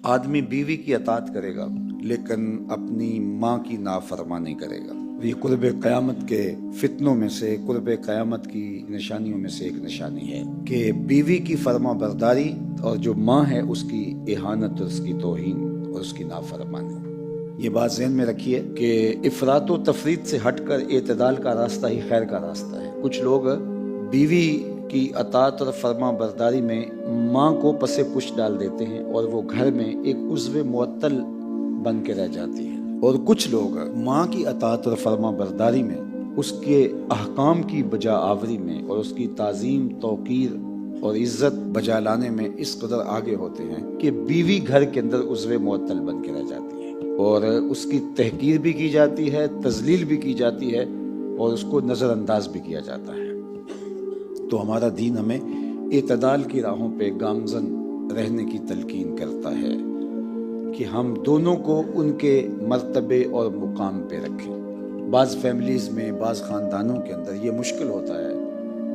آدمی بیوی کی اطاعت کرے گا لیکن اپنی ماں کی نافرمانی کرے گا۔ یہ قرب قیامت کے فتنوں میں سے، قرب قیامت کی نشانیوں میں سے ایک نشانی ہے کہ بیوی کی فرما برداری اور جو ماں ہے اس کی اہانت اور اس کی توہین اور اس کی نافرمانی۔ یہ بات ذہن میں رکھیے کہ افراط و تفریط سے ہٹ کر اعتدال کا راستہ ہی خیر کا راستہ ہے۔ کچھ لوگ بیوی کی اطاعت اور فرما برداری میں ماں کو پس پش ڈال دیتے ہیں اور وہ گھر میں ایک عضو معطل بن کے رہ جاتی ہے، اور کچھ لوگ ماں کی اطاعت اور فرما برداری میں، اس کے احکام کی بجا آوری میں اور اس کی تعظیم، توقیر اور عزت بجا لانے میں اس قدر آگے ہوتے ہیں کہ بیوی گھر کے اندر عضو معطل بن کے رہ جاتی ہے اور اس کی تحقیر بھی کی جاتی ہے، تذلیل بھی کی جاتی ہے اور اس کو نظر انداز بھی کیا جاتا ہے۔ تو ہمارا دین ہمیں اعتدال کی راہوں پہ گامزن رہنے کی تلقین کرتا ہے کہ ہم دونوں کو ان کے مرتبے اور مقام پہ رکھیں۔ بعض فیملیز میں، بعض خاندانوں کے اندر یہ مشکل ہوتا ہے۔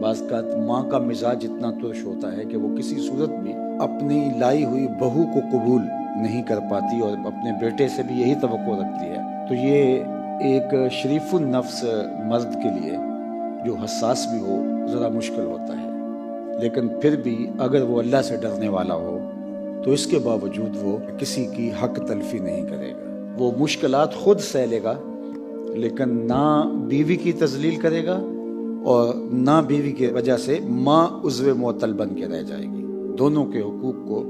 بعض کا ماں کا مزاج اتنا ترش ہوتا ہے کہ وہ کسی صورت بھی اپنی لائی ہوئی بہو کو قبول نہیں کر پاتی اور اپنے بیٹے سے بھی یہی توقع رکھتی ہے۔ تو یہ ایک شریف النفس مرد کے لیے جو حساس بھی ہو ذرا مشکل ہوتا ہے، لیکن پھر بھی اگر وہ اللہ سے ڈرنے والا ہو تو اس کے باوجود وہ کسی کی حق تلفی نہیں کرے گا۔ وہ مشکلات خود سہ لے گا لیکن نہ بیوی کی تذلیل کرے گا اور نہ بیوی کی وجہ سے ماں عضو معطل بن کے رہ جائے گی۔ دونوں کے حقوق کو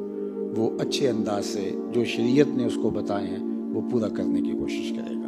وہ اچھے انداز سے جو شریعت نے اس کو بتائے ہیں وہ پورا کرنے کی کوشش کرے گا۔